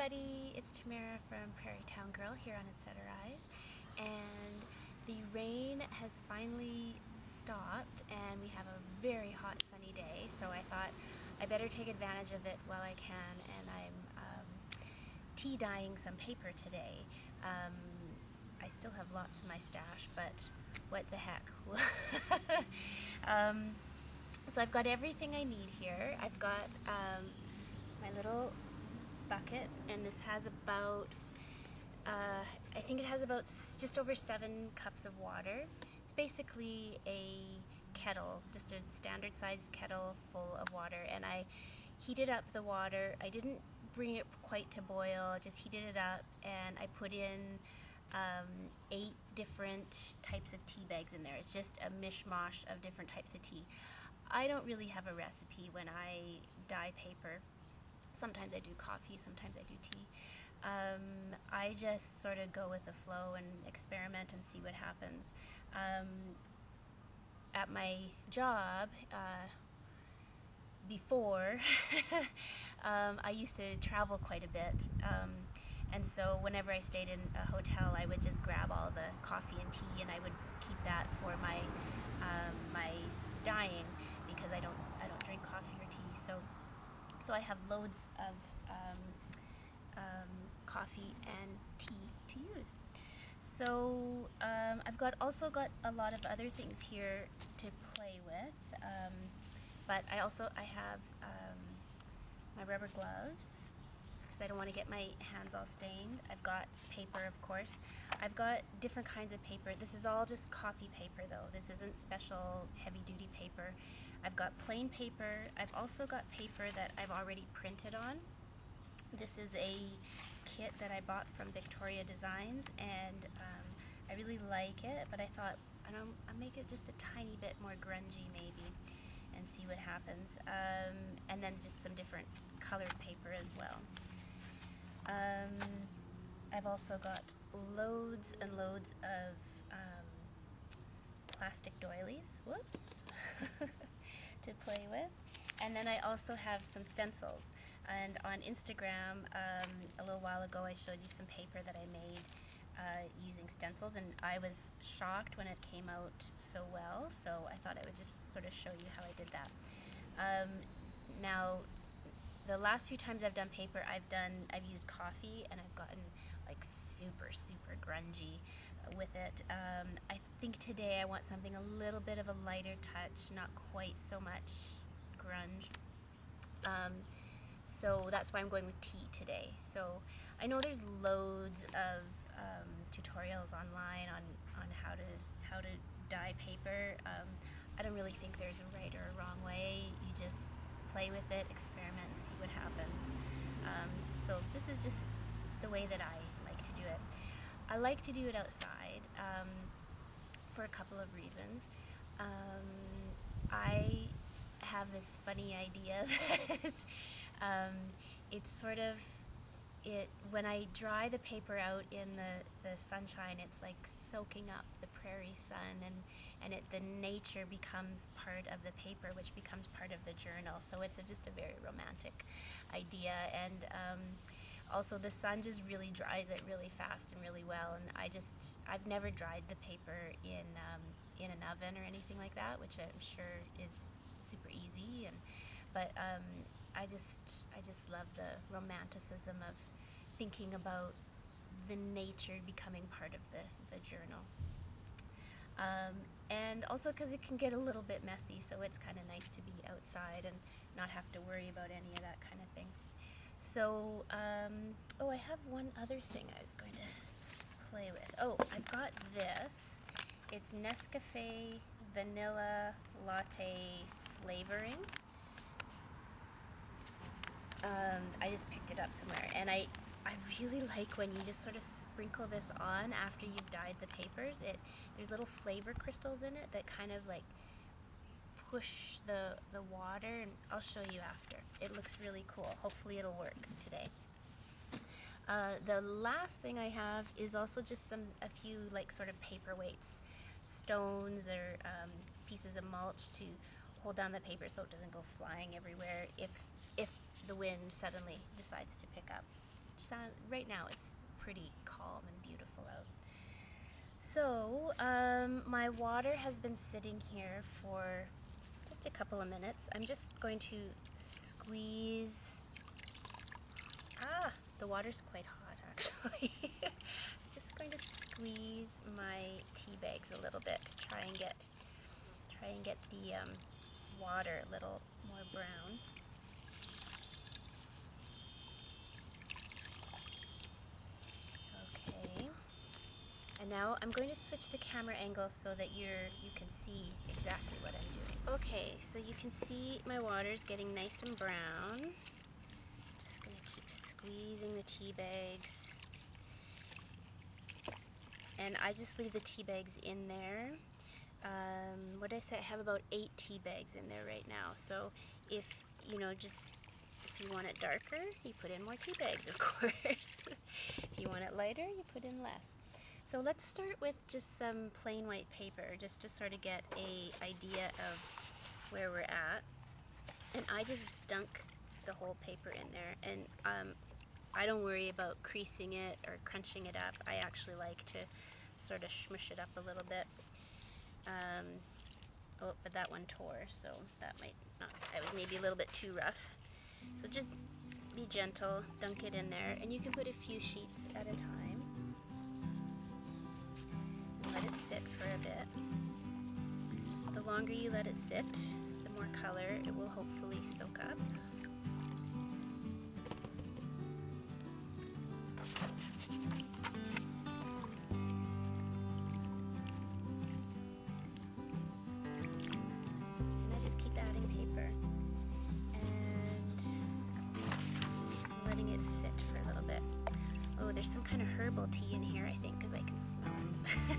everybody, it's Tamara from Prairie Town Girl here on Etc. And the rain has finally stopped and we have a very hot sunny day, so I thought I better take advantage of it while I can, and I'm tea dyeing some paper today. I still have lots in my stash, but what the heck. So I've got everything I need here. I've got my little bucket, and this has about I think it has about just over 7 cups of water. It's basically a kettle, just a standard sized kettle full of water, and I heated up the water. I didn't bring it quite to boil, I just heated it up, and I put in 8 different types of tea bags in there. It's just a mishmash of different types of tea. I don't really have a recipe when I dye paper. Sometimes I do coffee, sometimes I do tea. I just sort of go with the flow and experiment and see what happens. At my job, before, I used to travel quite a bit. And so whenever I stayed in a hotel, I would just grab all the coffee and tea, and I would keep that for my my dyeing, because I don't drink coffee or tea. So I have loads of coffee and tea to use. So I've also got a lot of other things here to play with, but I have my rubber gloves, because I don't want to get my hands all stained. I've got paper, of course. I've got different kinds of paper. This is all just copy paper, though. This isn't special heavy-duty paper. I've got plain paper. I've also got paper that I've already printed on. This is a kit that I bought from Victoria Designs, and I really like it, but I thought I'll make it just a tiny bit more grungy maybe, and see what happens. And then just some different colored paper as well. I've also got loads and loads of plastic doilies, whoops, to play with. And then I also have some stencils. And on Instagram, a little while ago, I showed you some paper that I made using stencils, and I was shocked when it came out so well, so I thought I would just sort of show you how I did that. Now, the last few times I've done paper, I've used coffee, and I've gotten like super grungy with it. I think today I want something a little bit of a lighter touch, not quite so much grunge. So that's why I'm going with tea today. So I know there's loads of tutorials online on how to dye paper. I don't really think there's a right or a wrong way. You just play with it, experiment, and see what happens. So this is just the way that I like to do it. I like to do it outside for a couple of reasons. I have this funny idea that it's sort of, when I dry the paper out in the sunshine, it's like soaking up the prairie sun, and the nature becomes part of the paper, which becomes part of the journal. So it's just a very romantic idea, and also the sun just really dries it really fast and really well. And I've never dried the paper in an oven or anything like that, which I'm sure is super easy, but I just love the romanticism of thinking about the nature becoming part of the journal, and also because it can get a little bit messy, so it's kind of nice to be outside and not have to worry about any of that kind of thing. So oh, I have one other thing I was going to play with. Oh, I've got this. It's Nescafe vanilla latte flavoring. I just picked it up somewhere, and I really like when you just sort of sprinkle this on after you've dyed the papers. There's little flavor crystals in it that kind of like push the water, and I'll show you after. It looks really cool. Hopefully it'll work today. The last thing I have is also just a few like sort of paperweights, stones or pieces of mulch to hold down the paper so it doesn't go flying everywhere if the wind suddenly decides to pick up. right now it's pretty calm and beautiful out. So my water has been sitting here for just a couple of minutes. I'm just going to squeeze. The water's quite hot actually. I'm just going to squeeze my tea bags a little bit to try and get the water a little more brown. Okay. And now I'm going to switch the camera angle so that you can see exactly what I'm doing. Okay, so you can see my water's getting nice and brown. Just going to keep squeezing the tea bags. And I just leave the tea bags in there. What did I say? I have about 8 tea bags in there right now. So if you want it darker, you put in more tea bags, of course. If you want it lighter, you put in less. So let's start with just some plain white paper, just to sort of get a idea of where we're at. And I just dunk the whole paper in there, and I don't worry about creasing it or crunching it up. I actually like to sort of smush it up a little bit. Oh, but that one tore, so that might not, I was maybe a little bit too rough. So just be gentle, dunk it in there, and you can put a few sheets at a time. And let it sit for a bit. The longer you let it sit, the more color it will hopefully soak up. There's some kind of herbal tea in here, I think, because I can smell it.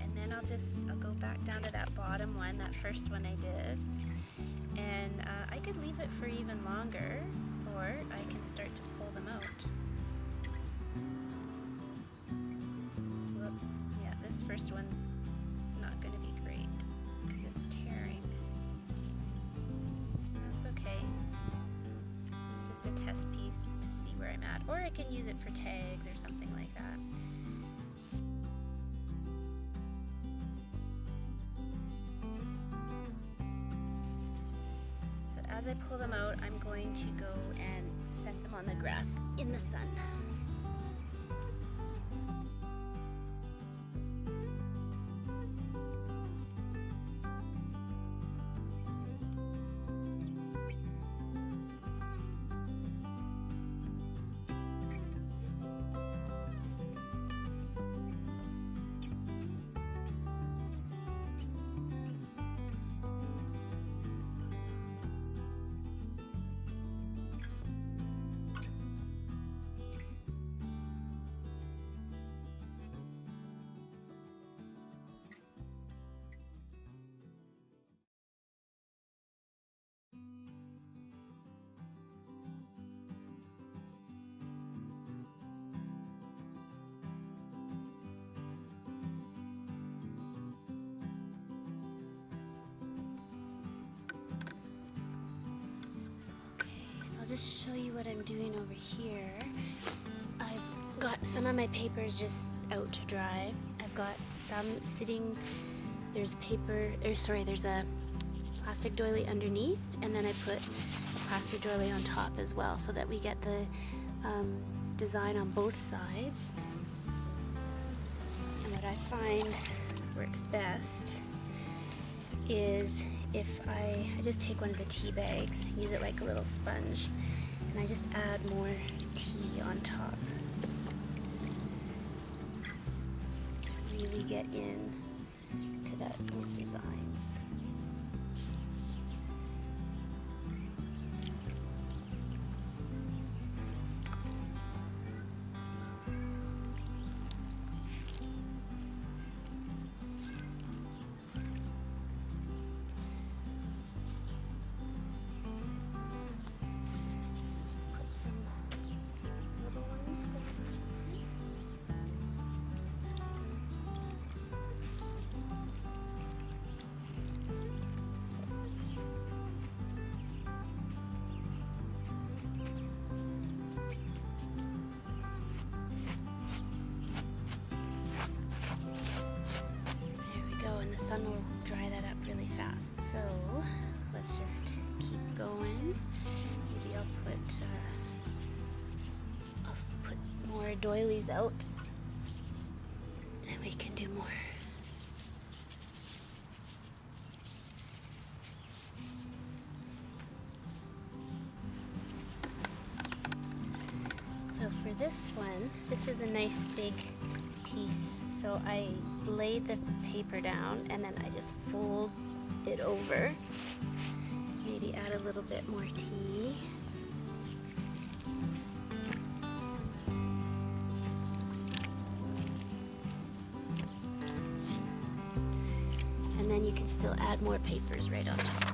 And then I'll go back down to that bottom one, that first one I did. And I could leave it for even longer, or I can start to pull them out. Whoops. Yeah, this first one's not going to be great, because it's tearing. Okay, it's just a test piece to see where I'm at, or I can use it for tags or something like that. So as I pull them out, I'm going to go and set them on the grass in the sun. Just show you what I'm doing over here. I've got some of my papers just out to dry. I've got some sitting, there's a plastic doily underneath, and then I put a plastic doily on top as well, so that we get the design on both sides. And what I find works best is if I just take one of the tea bags, use it like a little sponge, and I just add more tea on top to really get in to those designs. sun will dry that up really fast. So let's just keep going. Maybe I'll put more doilies out, and we can do more. So for this one, this is a nice big piece. So I laid the paper down and then I just fold it over. Maybe add a little bit more tea. And then you can still add more papers right on top.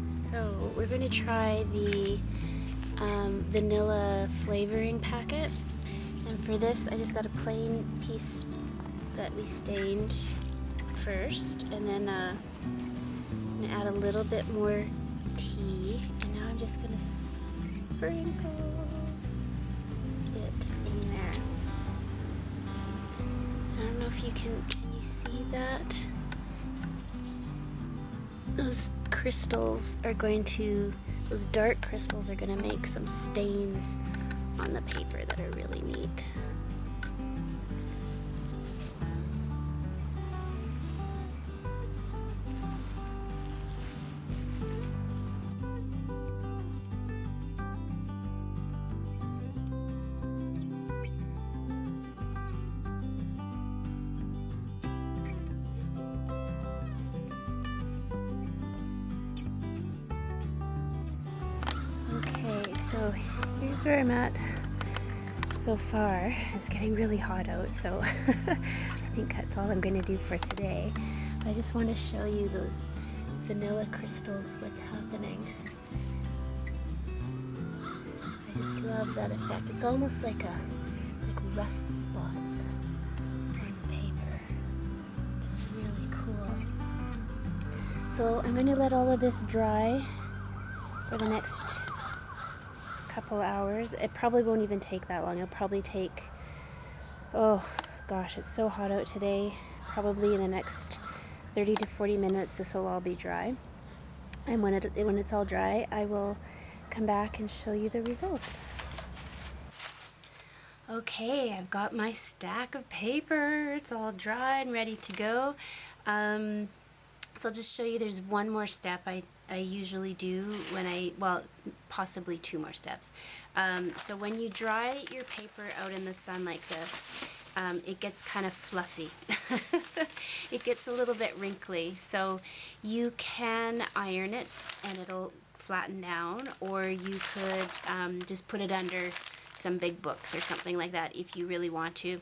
So we're going to try the vanilla flavoring packet, and for this I just got a plain piece that we stained first, and then I'm going to add a little bit more tea, and now I'm just going to sprinkle it in there. I don't know if you can you see that? Those crystals are going to, those dark crystals are going to make some stains on the paper that are really neat. So here's where I'm at so far. It's getting really hot out, so I think that's all I'm going to do for today. I just want to show you those vanilla crystals, what's happening. I just love that effect. It's almost like rust spots on the paper, which is really cool. So I'm going to let all of this dry for the next couple hours. It probably won't even take that long. It'll probably take, oh gosh, it's so hot out today. Probably in the next 30 to 40 minutes this will all be dry. And when it's all dry, I will come back and show you the results. Okay, I've got my stack of paper. It's all dry and ready to go. So I'll just show you, there's one more step I usually do when well, possibly two more steps. So when you dry your paper out in the sun like this, it gets kind of fluffy. It gets a little bit wrinkly. So you can iron it and it'll flatten down, or you could just put it under some big books or something like that if you really want to.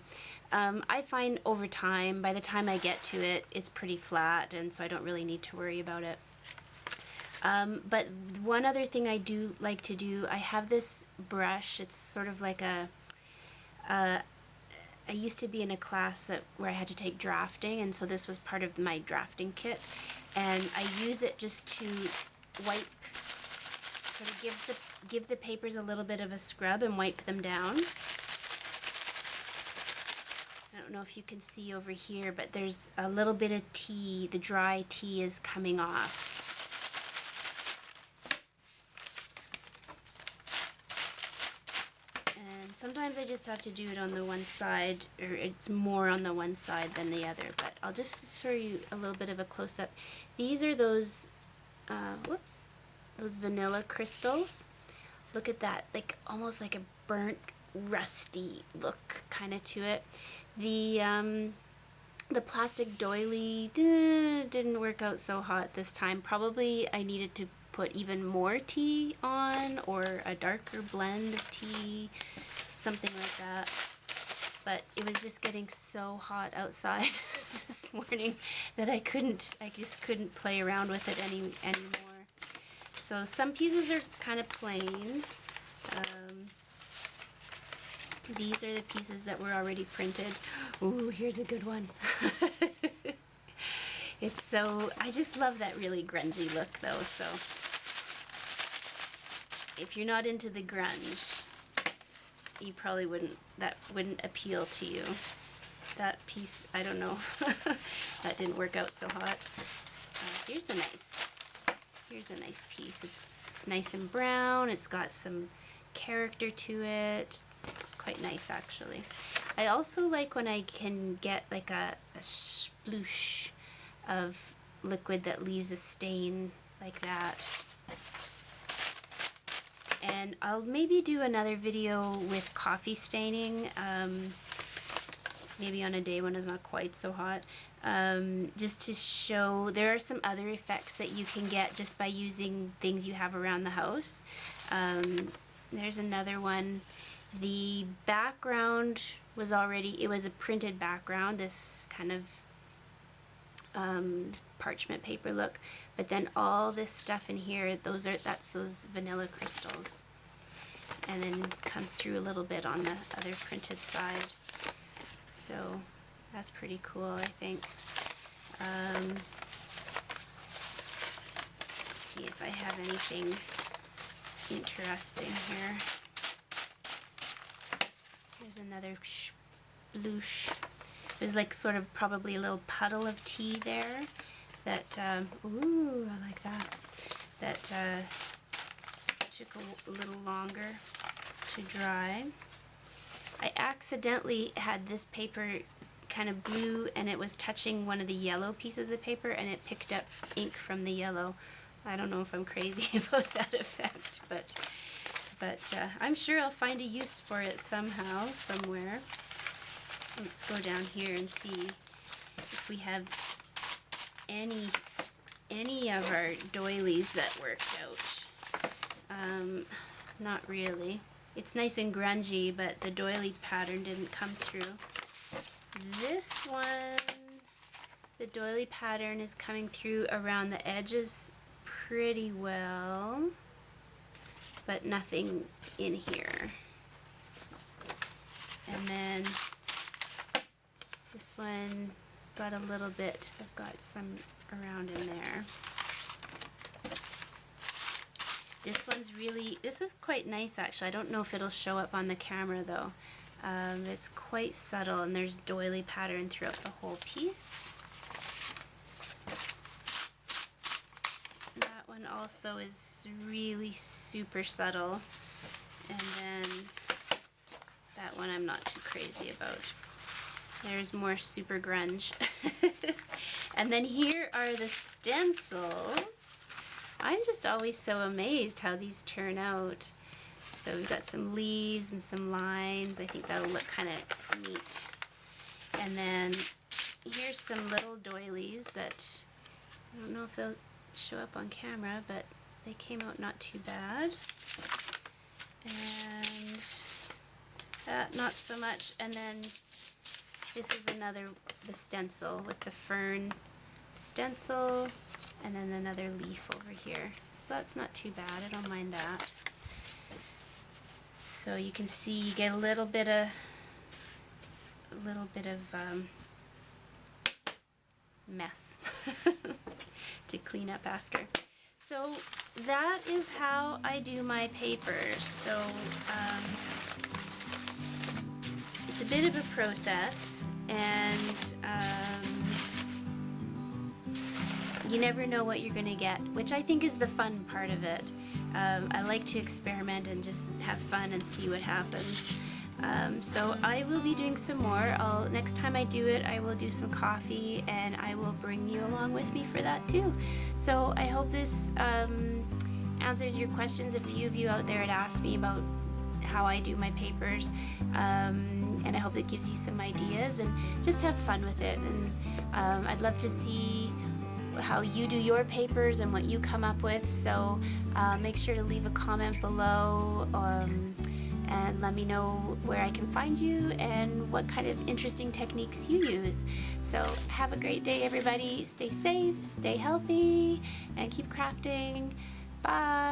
I find over time, by the time I get to it, it's pretty flat, and so I don't really need to worry about it. But one other thing I do like to do, I have this brush. It's sort of like I used to be in a class where I had to take drafting, and so this was part of my drafting kit, and I use it just to wipe, sort of give the papers a little bit of a scrub and wipe them down. I don't know if you can see over here, but there's a little bit of tea. The dry tea is coming off. And sometimes I just have to do it on the one side, or it's more on the one side than the other, but I'll just show you a little bit of a close-up. These are those, those vanilla crystals. Look at that, like almost like a burnt, rusty look kind of to it. The plastic doily didn't work out so hot this time. Probably I needed to put even more tea on, or a darker blend of tea, something like that. But it was just getting so hot outside this morning that I just couldn't play around with it anymore. So some pieces are kind of plain. These are the pieces that were already printed. Ooh, here's a good one. It's so, I just love that really grungy look though, so if you're not into the grunge, you probably that wouldn't appeal to you. That piece, I don't know, that didn't work out so hot. Here's a nice piece. It's nice and brown, it's got some character to it. It's quite nice actually. I also like when I can get like a sploosh of liquid that leaves a stain like that. And I'll maybe do another video with coffee staining, maybe on a day when it's not quite so hot, just to show there are some other effects that you can get just by using things you have around the house. There's another one. The background was it was a printed background, this kind of parchment paper look, but then all this stuff in here, that's those vanilla crystals, and then comes through a little bit on the other printed side. So that's pretty cool, I think. Let's see if I have anything interesting here. There's another sploosh. There's like sort of probably a little puddle of tea there that, ooh, I like that. That took a little longer to dry. I accidentally had this paper kind of blue and it was touching one of the yellow pieces of paper and it picked up ink from the yellow. I don't know if I'm crazy about that effect, but I'm sure I'll find a use for it somehow, somewhere. Let's go down here and see if we have any of our doilies that worked out. Not really. It's nice and grungy, but the doily pattern didn't come through. This one, the doily pattern is coming through around the edges pretty well, but nothing in here. And then this one got a little bit, I've got some around in there. This was quite nice actually. I don't know if it'll show up on the camera though. It's quite subtle and there's doily pattern throughout the whole piece. That one also is really super subtle. And then that one I'm not too crazy about. There's more super grunge. And then here are the stencils. I'm just always so amazed how these turn out. So we've got some leaves and some lines. I think that'll look kind of neat. And then here's some little doilies that I don't know if they'll show up on camera, but they came out not too bad. And that not so much. And then this is the stencil with the fern stencil, and then another leaf over here. So that's not too bad. I don't mind that. So you can see you get a little bit of mess to clean up after. So that is how I do my papers. So it's a bit of a process, and you never know what you're going to get, which I think is the fun part of it. I like to experiment and just have fun and see what happens. So I will be doing some more. Next time I do it, I will do some coffee and I will bring you along with me for that too. So I hope this answers your questions. A few of you out there had asked me about how I do my papers, and I hope it gives you some ideas, and just have fun with it. And I'd love to see how you do your papers and what you come up with, so make sure to leave a comment below and let me know where I can find you and what kind of interesting techniques you use. So have a great day, everybody. Stay safe, stay healthy, and keep crafting. Bye.